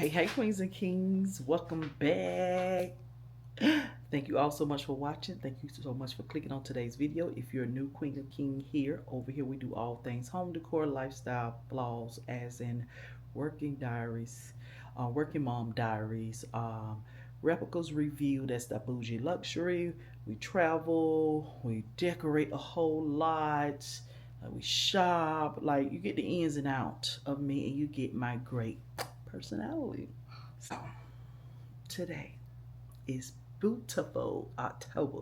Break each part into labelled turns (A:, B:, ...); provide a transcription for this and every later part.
A: Hey, queens and kings, welcome back. Thank you all so much for watching. Thank you so much for clicking on today's video. If you're a new queen or king here, over here we do all things home decor, lifestyle, vlogs, as in working diaries, working mom diaries, replicas review, that's the bougie luxury. We travel, we decorate a whole lot, we shop. Like, you get the ins and outs of me, and you get my great personality. So today is Boo-tiful October.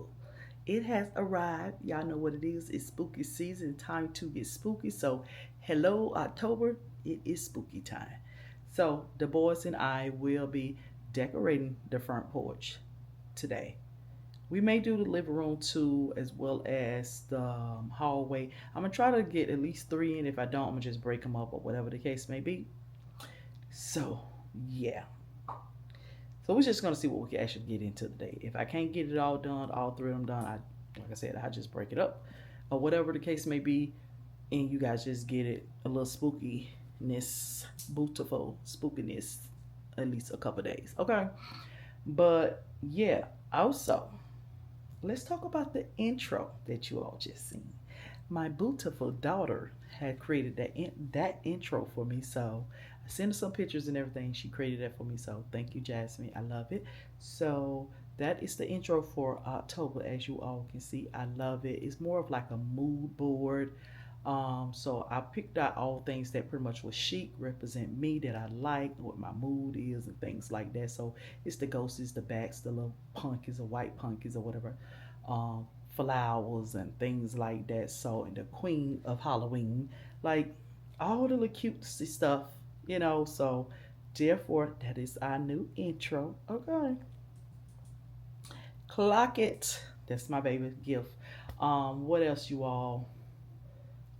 A: It has arrived. Y'all know what it is. It's spooky season, time to get spooky. So hello October, it is spooky time. So the boys and I will be decorating the front porch today. We may do the living room too, as well as the hallway. I'm gonna try to get at least 3 in. If I don't, I'm gonna just break them up or whatever the case may be. So yeah, so we're just gonna see what we can actually get into today. If I can't get it all done, all 3 of them done, like I said, I just break it up or whatever the case may be, and you guys just get it a little spookiness, beautiful spookiness, at least a couple days, okay? But yeah, also let's talk about the intro that you all just seen. My beautiful daughter had created that intro for me, so I sent her some pictures and everything. She created that for me, so thank you, Jasmine. I love it. So that is the intro for October. As you all can see, I love it. It's more of like a mood board. So I picked out all things that pretty much was chic, represent me, that I like, what my mood is, and things like that. So it's the ghosts, the bats, the little punkies or white punkies or whatever, flowers and things like that. So, and the queen of Halloween, like all the little cutesy stuff, you know. So therefore, that is our new intro. Okay, clock it. That's my baby gift. What else, you all?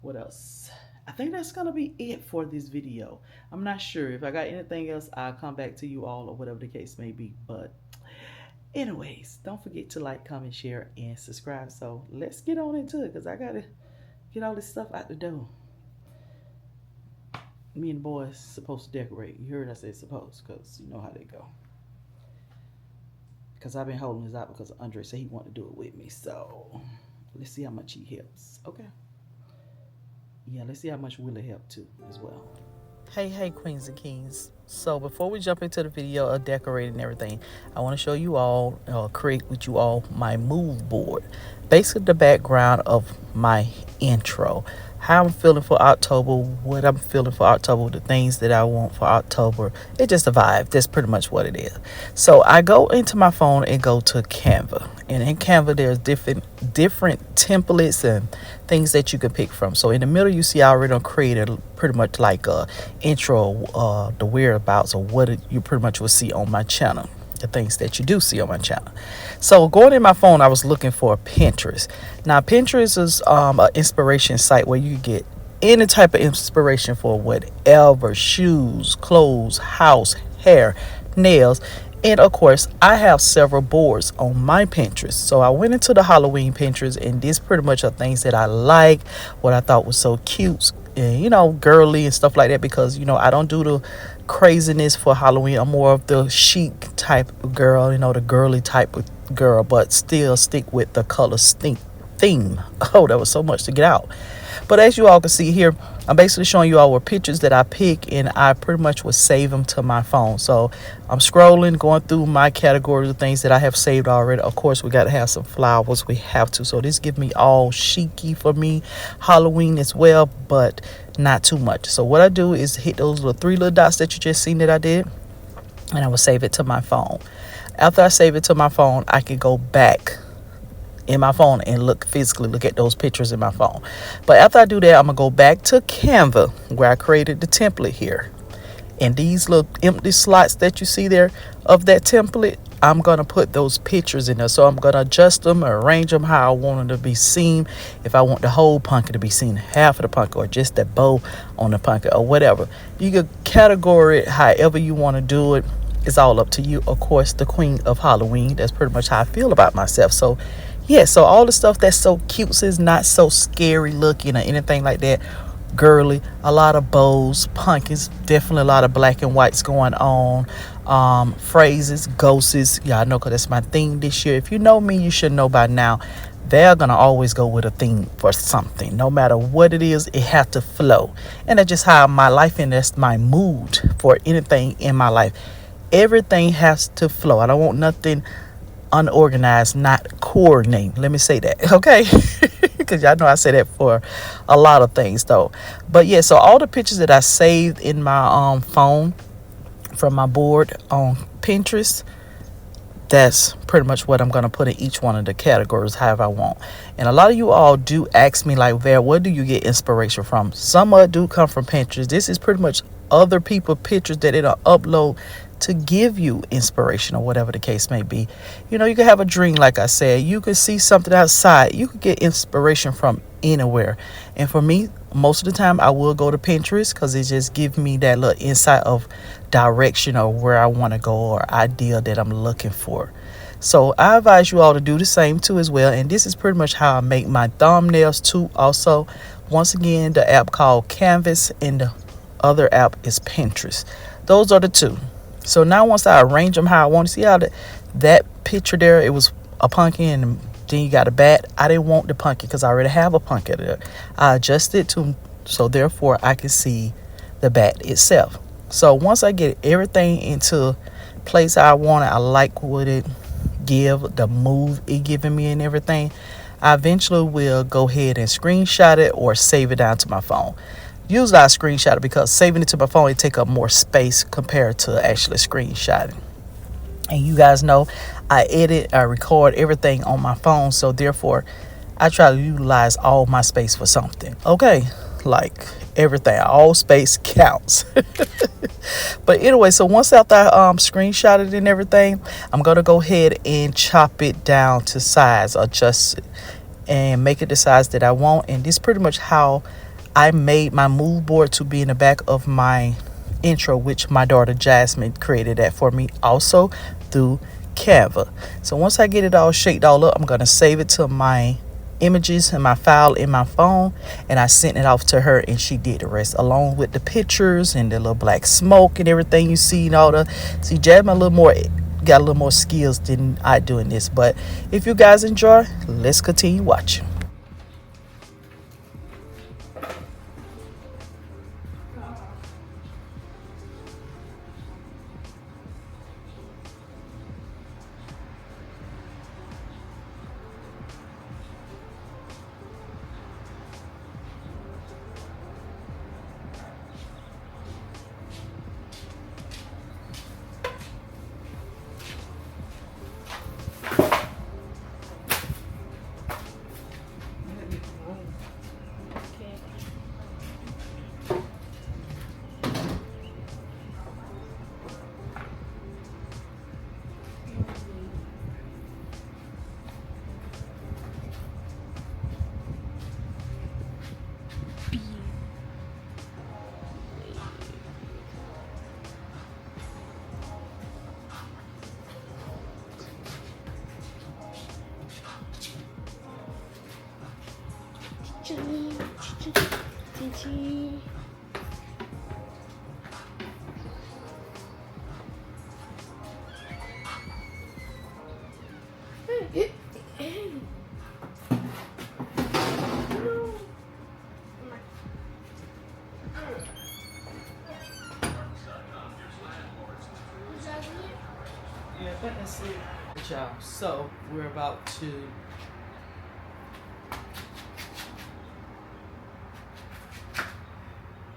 A: What else? I think that's gonna be it for this video. I'm not sure. If I got anything else, I'll come back to you all or whatever the case may be. But anyways, don't forget to like, comment, share, and subscribe. So let's get on into it, because I gotta get all this stuff out the door. Me and the boys supposed to decorate. You heard I said supposed, because you know how they go. Because I've been holding this out because Andre said he wanted to do it with me. So let's see how much he helps. Okay. Yeah, let's see how much Willie helped too as well. Hey, queens and kings. So before we jump into the video of decorating and everything, I want to show you all, create with you all my mood board. Basically the background of my intro. How I'm feeling for October, what I'm feeling for October, the things that I want for October. It's just a vibe. That's pretty much what it is. So I go into my phone and go to Canva. And in Canva, there's different templates and things that you can pick from. So in the middle, you see I already created pretty much like a intro, the whereabouts, or what you pretty much will see on my channel. The things that you do see on my channel. So going in my phone, I was looking for Pinterest. Now Pinterest is an inspiration site where you get any type of inspiration for whatever: shoes, clothes, house, hair, nails. And of course, I have several boards on my Pinterest. So I went into the Halloween Pinterest, and these pretty much are things that I like, what I thought was so cute and, you know, girly and stuff like that, because, you know, I don't do the craziness for Halloween. I'm more of the chic type of girl, you know, the girly type of girl, but still stick with the color theme. Oh, that was so much to get out. But as you all can see here, I'm basically showing you all what pictures that I pick, and I pretty much will save them to my phone. So I'm scrolling, going through my categories of things that I have saved already. Of course, we got to have some flowers. We have to. So this gives me all chicy for me, Halloween as well, but not too much. So what I do is hit those little 3 little dots that you just seen that I did, and I will save it to my phone. After I save it to my phone, I can go back in my phone and physically look at those pictures in my phone. But after I do that, I'm gonna go back to Canva, where I created the template here, and these little empty slots that you see there of that template, I'm gonna put those pictures in there. So I'm gonna adjust them, arrange them how I want them to be seen. If I want the whole pumpkin to be seen, half of the pumpkin, or just that bow on the pumpkin, or whatever, you can categorize it however you want to do it. It's all up to you. Of course, the queen of Halloween, that's pretty much how I feel about myself. So yeah, so all the stuff that's so cute is not so scary looking or anything like that. girly, a lot of bows, pumpkins, definitely a lot of black and whites going on. Phrases, ghosts, y'all know because that's my theme this year. If you know me, you should know by now. They're gonna always go with a theme for something, no matter what it is. It has to flow, and that's just how my life and that's my mood for anything in my life. Everything has to flow. I don't want nothing unorganized, not coordinated. Let me say that, okay? Because y'all know I say that for a lot of things, though. But yeah, so all the pictures that I saved in my phone from my board on Pinterest, that's pretty much what I'm going to put in each one of the categories however I want. And a lot of you all do ask me like, Val, where do you get inspiration from? Some of it do come from Pinterest. This is pretty much other people pictures that it'll upload to give you inspiration or whatever the case may be. You know, you can have a dream, like I said. You can see something outside. You can get inspiration from anywhere. And for me, most of the time I will go to Pinterest because it just gives me that little insight of direction or where I want to go or idea that I'm looking for. So I advise you all to do the same too as well. And this is pretty much how I make my thumbnails too. Also, once again, the app called Canvas and the other app is Pinterest. Those are the two. So now once I arrange them how I want to see how that picture there, it was a pumpkin and then you got a bat. I didn't want the pumpkin because I already have a pumpkin there. I adjusted to so therefore I can see the bat itself. So once I get everything into place how I want it, I like what it give, the move it giving me and everything, I eventually will go ahead and screenshot it or save it down to my phone. Usually I screenshot it because saving it to my phone, it take up more space compared to actually screenshotting. And you guys know I edit, I record everything on my phone. So therefore, I try to utilize all my space for something. Okay, like everything, all space counts. But anyway, so once after I screenshot it and everything, I'm going to go ahead and chop it down to size, adjust it, and make it the size that I want. And this is pretty much how I made my mood board to be in the back of my intro, which my daughter Jasmine created that for me also through Canva. So once I get it all shaped all up, I'm going to save it to my images and my file in my phone, and I sent it off to her and she did the rest along with the pictures and the little black smoke and everything you see and all the see. Jasmine got a little more skills than I do in this. But if you guys enjoy, let's continue watching. Yeah, I think that's it. Y'all, so we're about to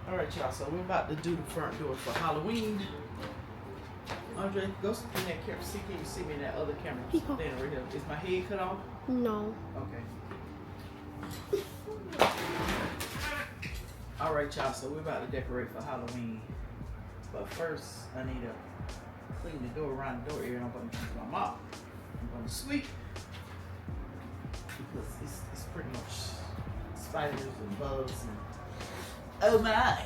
A: all right, y'all, so we're about to do the front door for Halloween. Andre, go sit in that camera. See, can you see me in that other camera? Standing right here. Is my head cut off?
B: No.
A: Okay. All right, y'all, so we're about to decorate for Halloween. But first, I need to clean the door around the door area. I'm going to use my mop. I'm going to sweep. Because it's pretty much spiders and bugs and oh my.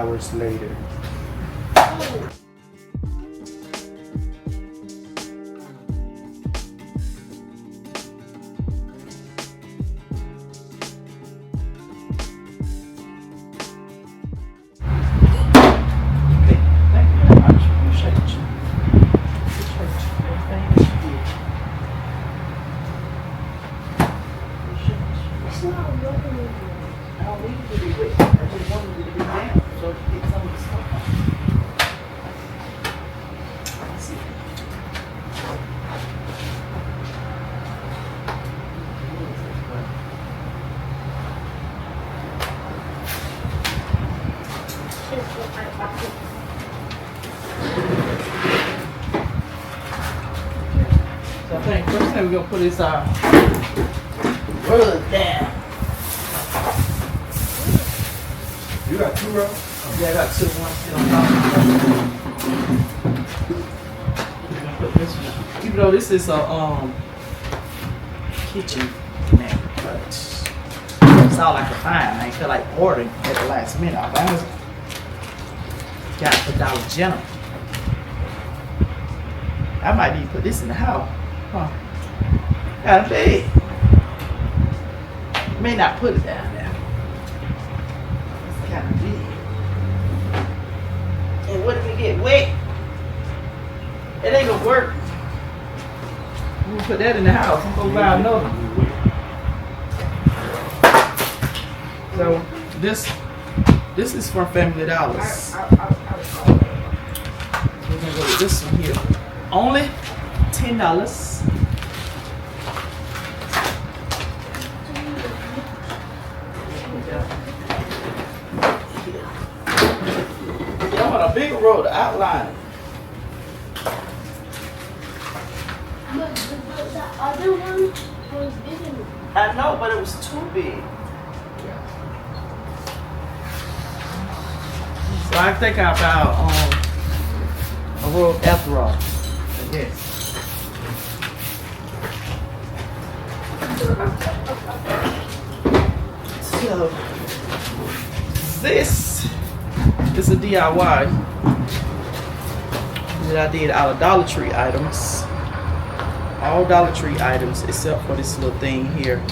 B: hours later.
A: So I think first thing we're gonna put is our rug down.
B: You got 2 rugs?
A: Yeah, I got 2. One sit on top. We're gonna put this one. Even though this is a kitchen now, but it's all I could find. I ain't feel like ordering at the last minute. I finally got the Dollar General. I might even put this in the house. Huh. Got a bed. May not put it down there. It's kind of big. And what if it get wet? It ain't gonna work. I'm gonna put that in the house. I'm gonna buy another one. So this is from Family Dollars. We're gonna go with this one here. Only $10. Y'all want a bigger roll to outline.
C: But the other one was bigger.
A: I know, but it was too big. So I think I found a roll after all. Yes. So this is a DIY that I did out of Dollar Tree items. All Dollar Tree items except for this little thing here.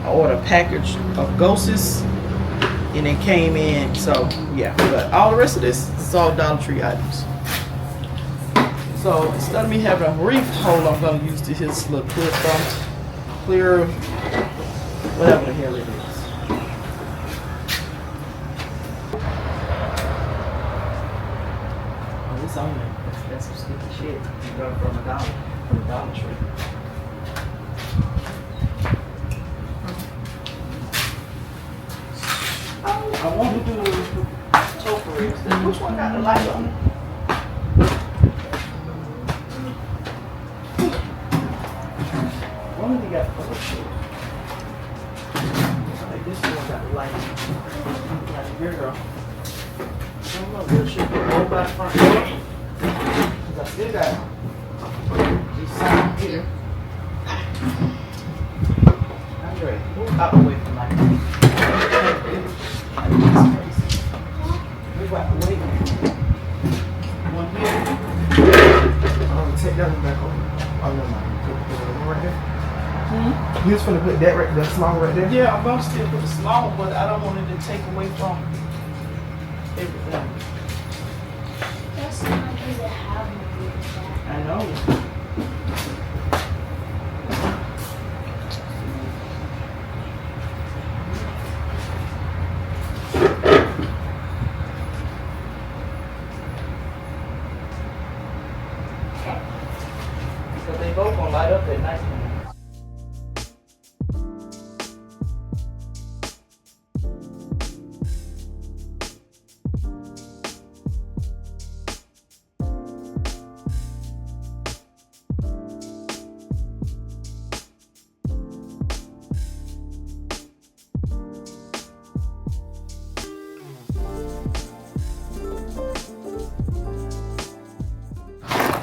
A: I ordered a package of ghosts and it came in, so yeah, but all the rest of this is all Dollar Tree items. So instead of me having a reef hole, I'm gonna use this little clear, whatever the hell it is. Oh, it's on there. That's some stupid shit. You got it from the Dollar Tree. I want to do the tofu. Which one got the light on it? One of them got the shit. Like this one got the light on it. Got the girl. I don't know what shit go by the front door. Cause I still got this side here. Andre, move out the way from my one here.
B: Take that one back over. Oh, no, mind. Put the one right there. You just gonna put that right, that small one right there?
A: Yeah, I'm gonna still put the small one, but I don't want it to take away from everything.
C: That's not because it have
A: I know. Because they both gonna light up at night.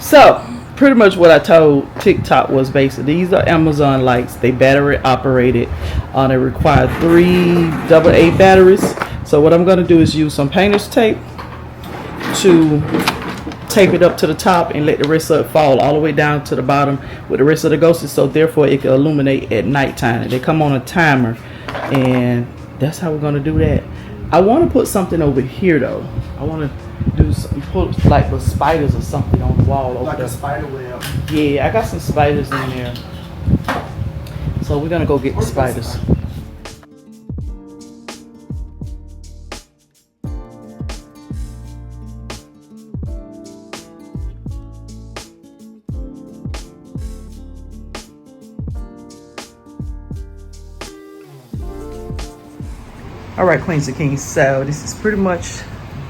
A: So, pretty much what I told TikTok was basically, these are Amazon lights. They battery operated. They require 3 AA batteries. So what I'm going to do is use some painter's tape to tape it up to the top and let the rest of it fall all the way down to the bottom with the rest of the ghosts, so therefore it can illuminate at nighttime. And they come on a timer, and that's how we're going to do that. I want to put something over here though. I want to do some, put like the spiders or something on the wall over
B: Like
A: there.
B: a spider web.
A: Yeah, I got some spiders in there. So we're going to go get the spiders. All right, Queens and Kings, so this is pretty much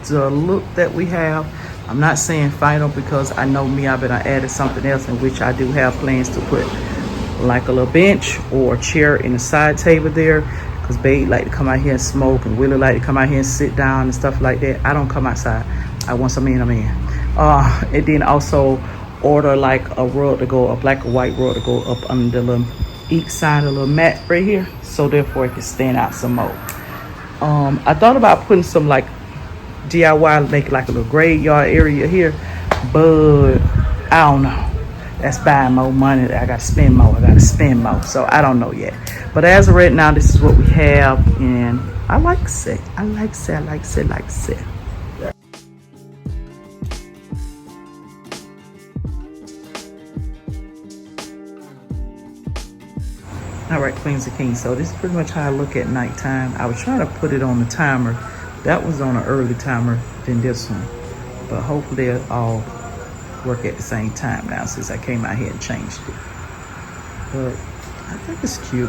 A: the look that we have. I'm not saying final because I know me, I've been added something else in which I do have plans to put like a little bench or a chair in the side table there, because Babe like to come out here and smoke, and Willie like to come out here and sit down and stuff like that. I don't come outside. I want some in, I'm in. And then also order like a rug to go up, like a white rug to go up under the little each side of the little mat right here, so therefore it can stand out some more. I thought about putting some like DIY, make like a little graveyard area here, but I don't know. That's buying more money. I gotta spend more. So I don't know yet. But as of right now, this is what we have, and I like it. All right, Queens and Kings, so this is pretty much how I look at nighttime. I was trying to put it on the timer. That was on an early timer than this one, but hopefully they'll all work at the same time now since I came out here and changed it. But I think it's cute.